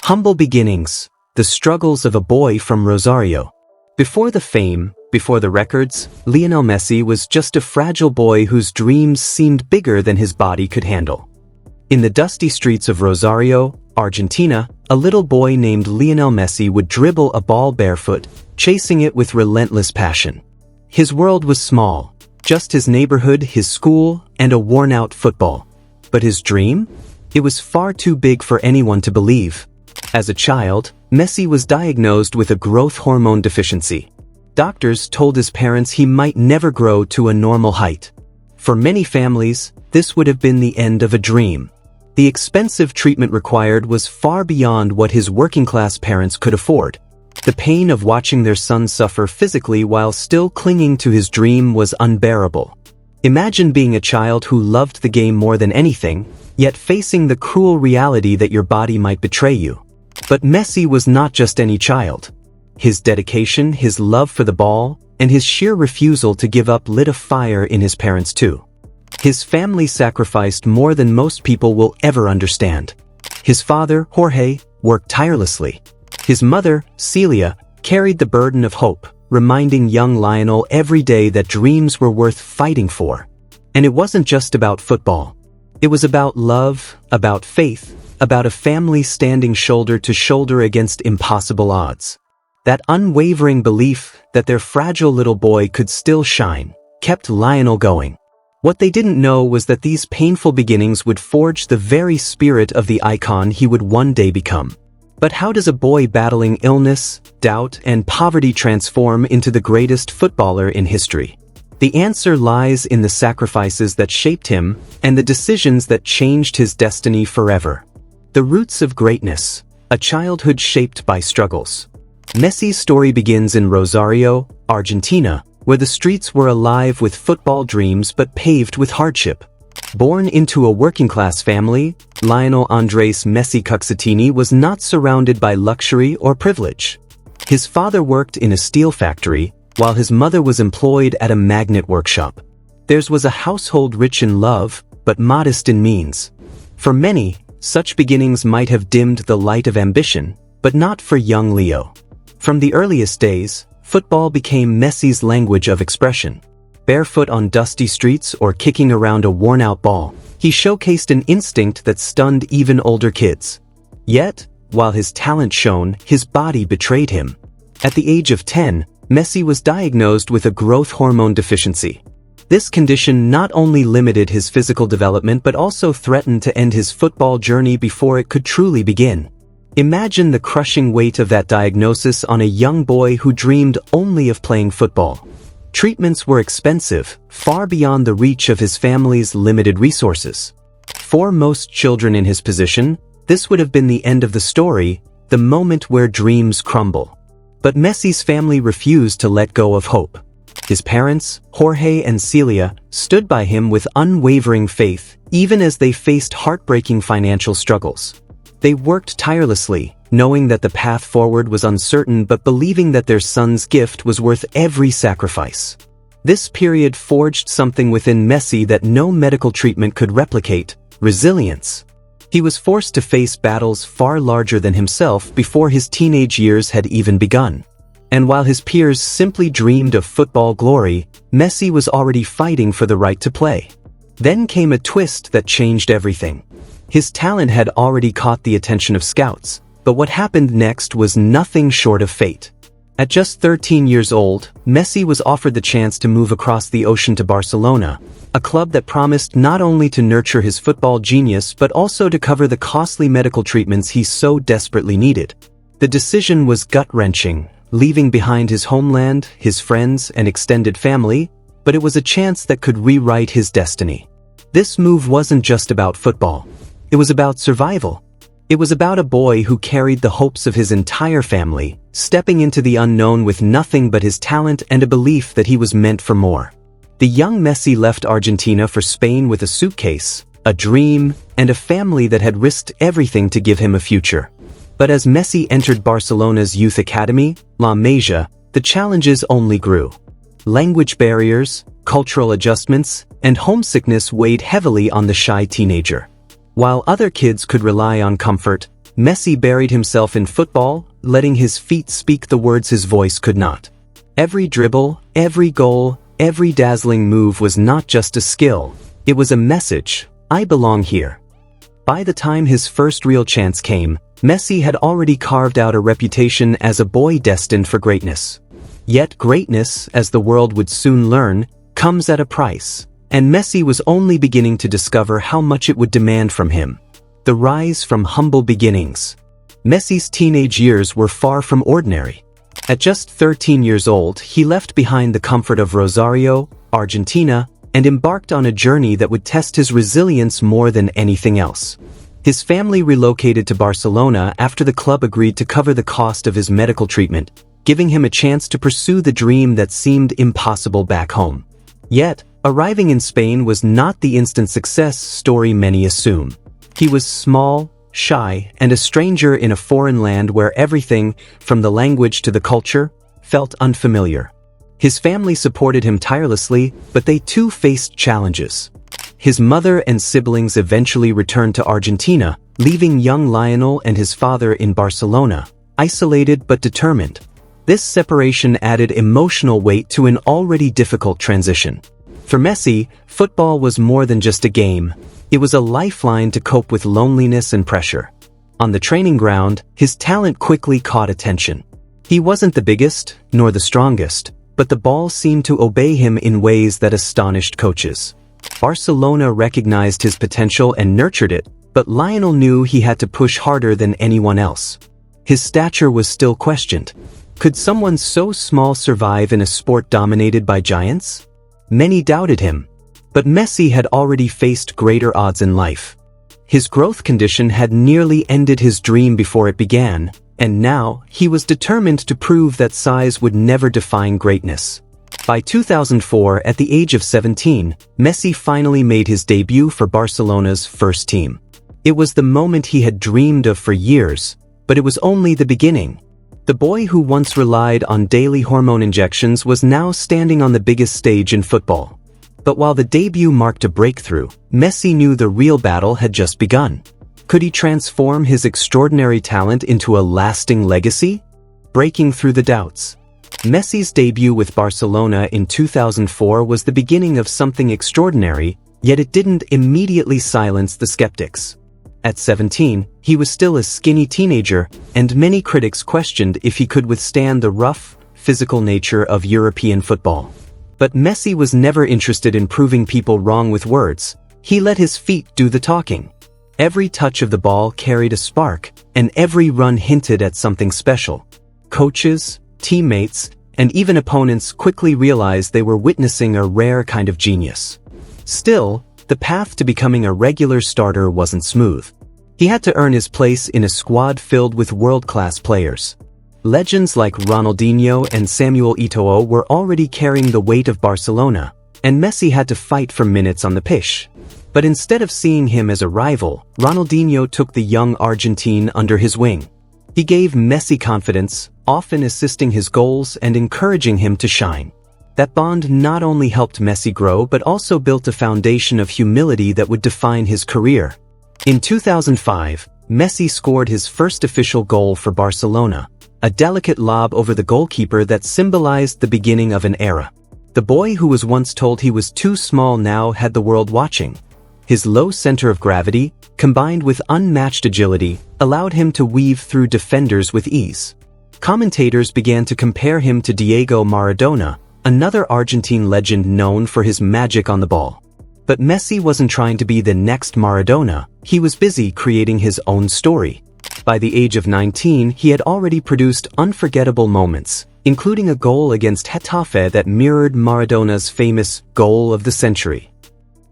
Humble beginnings, the struggles of a boy from Rosario. Before the fame, before the records, Lionel Messi was just a fragile boy whose dreams seemed bigger than his body could handle. In the dusty streets of Rosario, Argentina, a little boy named Lionel Messi would dribble a ball barefoot, chasing it with relentless passion. His world was small, just his neighborhood, his school, and a worn-out football. But his dream? It was far too big for anyone to believe. As a child, Messi was diagnosed with a growth hormone deficiency. Doctors told his parents he might never grow to a normal height. For many families, this would have been the end of a dream. The expensive treatment required was far beyond what his working-class parents could afford. The pain of watching their son suffer physically while still clinging to his dream was unbearable. Imagine being a child who loved the game more than anything, yet facing the cruel reality that your body might betray you. But Messi was not just any child. His dedication, his love for the ball, and his sheer refusal to give up lit a fire in his parents too. His family sacrificed more than most people will ever understand. His father, Jorge, worked tirelessly. His mother, Celia, carried the burden of hope, reminding young Lionel every day that dreams were worth fighting for. And it wasn't just about football. It was about love, about faith, about a family standing shoulder to shoulder against impossible odds. That unwavering belief that their fragile little boy could still shine kept Lionel going. What they didn't know was that these painful beginnings would forge the very spirit of the icon he would one day become. But how does a boy battling illness, doubt, and poverty transform into the greatest footballer in history? The answer lies in the sacrifices that shaped him and the decisions that changed his destiny forever. The roots of greatness, a childhood shaped by struggles. Messi's story begins in Rosario, Argentina, where the streets were alive with football dreams but paved with hardship. Born into a working-class family, Lionel Andres Messi Cuccittini was not surrounded by luxury or privilege. His father worked in a steel factory, while his mother was employed at a magnet workshop. Theirs was a household rich in love, but modest in means. For many, such beginnings might have dimmed the light of ambition, but not for young Leo. From the earliest days, football became Messi's language of expression. Barefoot on dusty streets or kicking around a worn-out ball, he showcased an instinct that stunned even older kids. Yet, while his talent shone, his body betrayed him. At the age of 10, Messi was diagnosed with a growth hormone deficiency. This condition not only limited his physical development but also threatened to end his football journey before it could truly begin. Imagine the crushing weight of that diagnosis on a young boy who dreamed only of playing football. Treatments were expensive, far beyond the reach of his family's limited resources. For most children in his position, this would have been the end of the story, the moment where dreams crumble. But Messi's family refused to let go of hope. His parents, Jorge and Celia, stood by him with unwavering faith, even as they faced heartbreaking financial struggles. They worked tirelessly, knowing that the path forward was uncertain but believing that their son's gift was worth every sacrifice. This period forged something within Messi that no medical treatment could replicate: resilience. He was forced to face battles far larger than himself before his teenage years had even begun. And while his peers simply dreamed of football glory, Messi was already fighting for the right to play. Then came a twist that changed everything. His talent had already caught the attention of scouts, but what happened next was nothing short of fate. At just 13 years old, Messi was offered the chance to move across the ocean to Barcelona, a club that promised not only to nurture his football genius but also to cover the costly medical treatments he so desperately needed. The decision was gut-wrenching, leaving behind his homeland, his friends, and extended family, but it was a chance that could rewrite his destiny. This move wasn't just about football. It was about survival. It was about a boy who carried the hopes of his entire family, stepping into the unknown with nothing but his talent and a belief that he was meant for more. The young Messi left Argentina for Spain with a suitcase, a dream, and a family that had risked everything to give him a future. But as Messi entered Barcelona's youth academy, La Masia, the challenges only grew. Language barriers, cultural adjustments, and homesickness weighed heavily on the shy teenager. While other kids could rely on comfort, Messi buried himself in football, letting his feet speak the words his voice could not. Every dribble, every goal, every dazzling move was not just a skill. It was a message: I belong here. By the time his first real chance came, Messi had already carved out a reputation as a boy destined for greatness. Yet greatness, as the world would soon learn, comes at a price, and Messi was only beginning to discover how much it would demand from him. The rise from humble beginnings. Messi's teenage years were far from ordinary. At just 13 years old, he left behind the comfort of Rosario, Argentina, and embarked on a journey that would test his resilience more than anything else. His family relocated to Barcelona after the club agreed to cover the cost of his medical treatment, giving him a chance to pursue the dream that seemed impossible back home. Yet, arriving in Spain was not the instant success story many assume. He was small, shy, and a stranger in a foreign land where everything, from the language to the culture, felt unfamiliar. His family supported him tirelessly, but they too faced challenges. His mother and siblings eventually returned to Argentina, leaving young Lionel and his father in Barcelona, isolated but determined. This separation added emotional weight to an already difficult transition. For Messi, football was more than just a game. It was a lifeline to cope with loneliness and pressure. On the training ground, his talent quickly caught attention. He wasn't the biggest, nor the strongest, but the ball seemed to obey him in ways that astonished coaches. Barcelona recognized his potential and nurtured it, but Lionel knew he had to push harder than anyone else. His stature was still questioned. Could someone so small survive in a sport dominated by giants? Many doubted him. But Messi had already faced greater odds in life. His growth condition had nearly ended his dream before it began, and now he was determined to prove that size would never define greatness. By 2004, at the age of 17, Messi finally made his debut for Barcelona's first team. It was the moment he had dreamed of for years, but it was only the beginning. The boy who once relied on daily hormone injections was now standing on the biggest stage in football. But while the debut marked a breakthrough, Messi knew the real battle had just begun. Could he transform his extraordinary talent into a lasting legacy? Breaking through the doubts. Messi's debut with Barcelona in 2004 was the beginning of something extraordinary, yet it didn't immediately silence the skeptics. At 17, he was still a skinny teenager, and many critics questioned if he could withstand the rough, physical nature of European football. But Messi was never interested in proving people wrong with words. He let his feet do the talking. Every touch of the ball carried a spark, and every run hinted at something special. Coaches, teammates, and even opponents quickly realized they were witnessing a rare kind of genius. Still, the path to becoming a regular starter wasn't smooth. He had to earn his place in a squad filled with world-class players. Legends like Ronaldinho and Samuel Eto'o were already carrying the weight of Barcelona, and Messi had to fight for minutes on the pitch. But instead of seeing him as a rival, Ronaldinho took the young Argentine under his wing. He gave Messi confidence, often assisting his goals and encouraging him to shine. That bond not only helped Messi grow but also built a foundation of humility that would define his career. In 2005, Messi scored his first official goal for Barcelona, a delicate lob over the goalkeeper that symbolized the beginning of an era. The boy who was once told he was too small now had the world watching. His low center of gravity, combined with unmatched agility, allowed him to weave through defenders with ease. Commentators began to compare him to Diego Maradona, another Argentine legend known for his magic on the ball. But Messi wasn't trying to be the next Maradona, he was busy creating his own story. By the age of 19, he had already produced unforgettable moments, including a goal against Getafe that mirrored Maradona's famous goal of the century.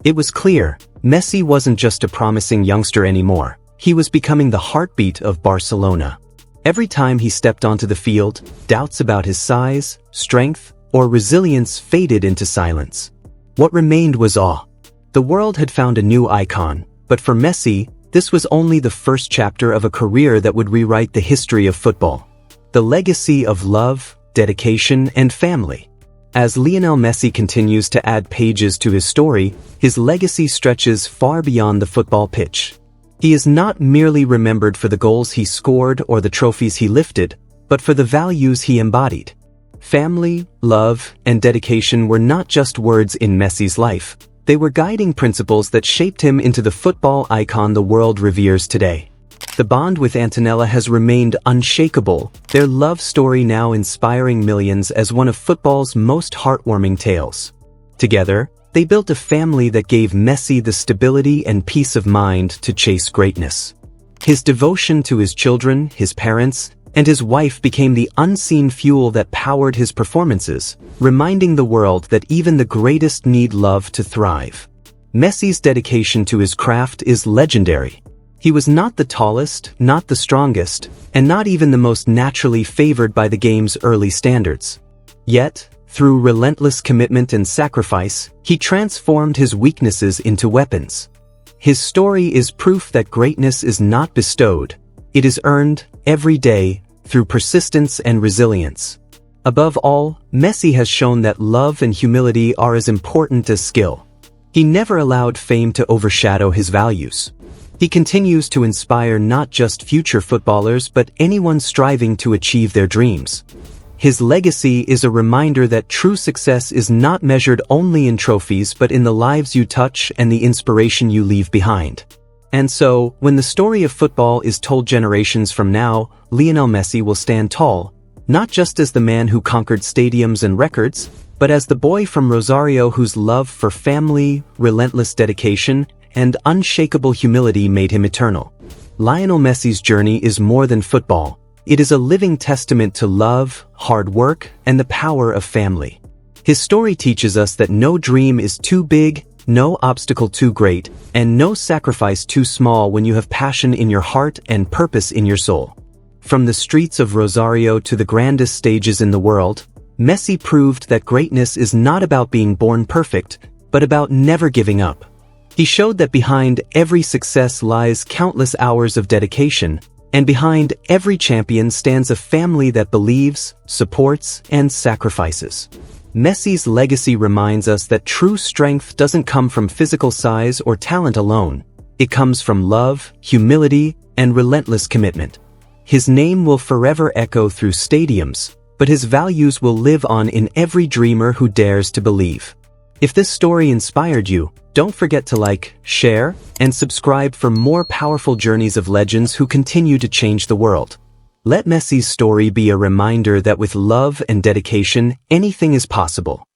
It was clear, Messi wasn't just a promising youngster anymore, he was becoming the heartbeat of Barcelona. Every time he stepped onto the field, doubts about his size, strength, or resilience faded into silence. What remained was awe. The world had found a new icon, but for Messi, this was only the first chapter of a career that would rewrite the history of football. The legacy of love, dedication, and family. As Lionel Messi continues to add pages to his story, his legacy stretches far beyond the football pitch. He is not merely remembered for the goals he scored or the trophies he lifted, but for the values he embodied. Family, love, and dedication were not just words in Messi's life. They were guiding principles that shaped him into the football icon the world reveres today. The bond with Antonela has remained unshakable, their love story now inspiring millions as one of football's most heartwarming tales. Together, they built a family that gave Messi the stability and peace of mind to chase greatness. His devotion to his children, his parents, and his wife became the unseen fuel that powered his performances, reminding the world that even the greatest need love to thrive. Messi's dedication to his craft is legendary. He was not the tallest, not the strongest, and not even the most naturally favored by the game's early standards. Yet, through relentless commitment and sacrifice, he transformed his weaknesses into weapons. His story is proof that greatness is not bestowed, it is earned, every day, through persistence and resilience. Above all, Messi has shown that love and humility are as important as skill. He never allowed fame to overshadow his values. He continues to inspire not just future footballers but anyone striving to achieve their dreams. His legacy is a reminder that true success is not measured only in trophies but in the lives you touch and the inspiration you leave behind. And so, when the story of football is told generations from now, Lionel Messi will stand tall, not just as the man who conquered stadiums and records, but as the boy from Rosario whose love for family, relentless dedication, and unshakable humility made him eternal. Lionel Messi's journey is more than football. It is a living testament to love, hard work, and the power of family. His story teaches us that no dream is too big, no obstacle too great, and no sacrifice too small when you have passion in your heart and purpose in your soul. From the streets of Rosario to the grandest stages in the world, Messi proved that greatness is not about being born perfect, but about never giving up. He showed that behind every success lies countless hours of dedication, and behind every champion stands a family that believes, supports, and sacrifices. Messi's legacy reminds us that true strength doesn't come from physical size or talent alone. It comes from love, humility, and relentless commitment. His name will forever echo through stadiums, but his values will live on in every dreamer who dares to believe. If this story inspired you, don't forget to like, share, and subscribe for more powerful journeys of legends who continue to change the world. Let Messi's story be a reminder that with love and dedication, anything is possible.